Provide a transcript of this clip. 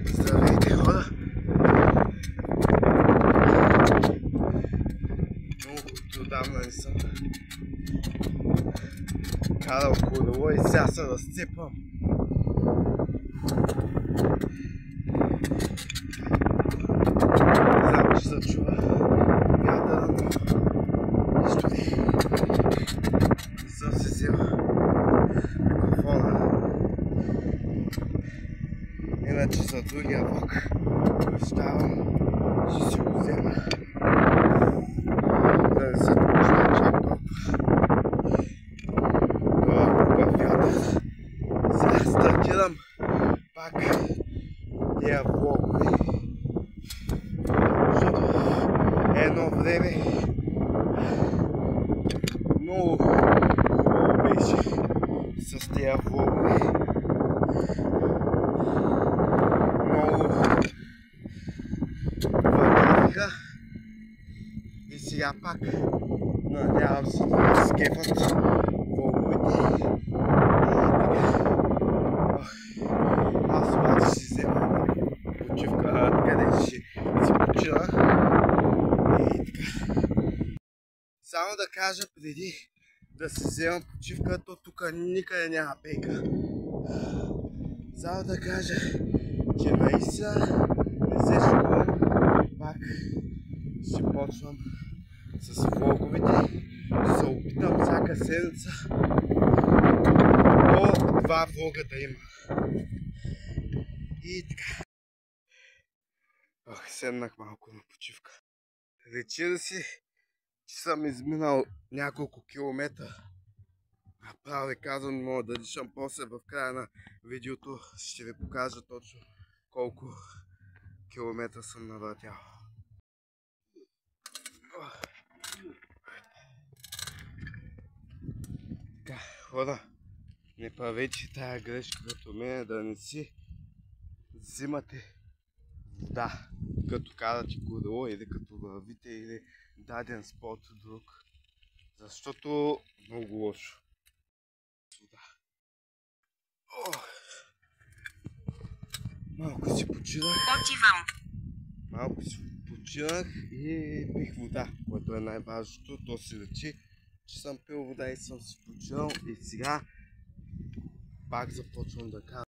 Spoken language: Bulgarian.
Здравейте, хора! Много отдавна не съм карал колело и сега се разцепвам. Знам, че се чува вятъра, но нищо не съм си взел микрофона. Иначе за другия влог оставам, ще си го взема. Да не се почва чак толкова. Това хубав вятър. Сега стартирам пак тия влогове. Защото едно време много хубаво беше с тия влогове. Много вървиха и сега пак надявам се да скефат влоговете. Аз обаче си взема почивка, къде ще си почина. И така. Само да кажа преди да си вземам почивка, то тук никъде няма пейка. Само да кажа, че наистина не се шумам, пак ще почвам с влоговете. Ще се опитам всяка седмица по 2 влога да има. И така. Седнах малко на почивка. Речи да си, че съм изминал няколко километра. Право ви казвам, не мога да дишам. После в края на видеото ще ви покажа точно колко километра съм навъртял. Така, хора, не правете тая грешка като мен, да не си взимате вода, като карате колело или като вървите или даден спорт друг. Защото много лошо. Малко си починах. Малко си починах и пих вода, което е най-важното. То се речи, че съм пил вода и съм си починал. И сега пак започвам да карам.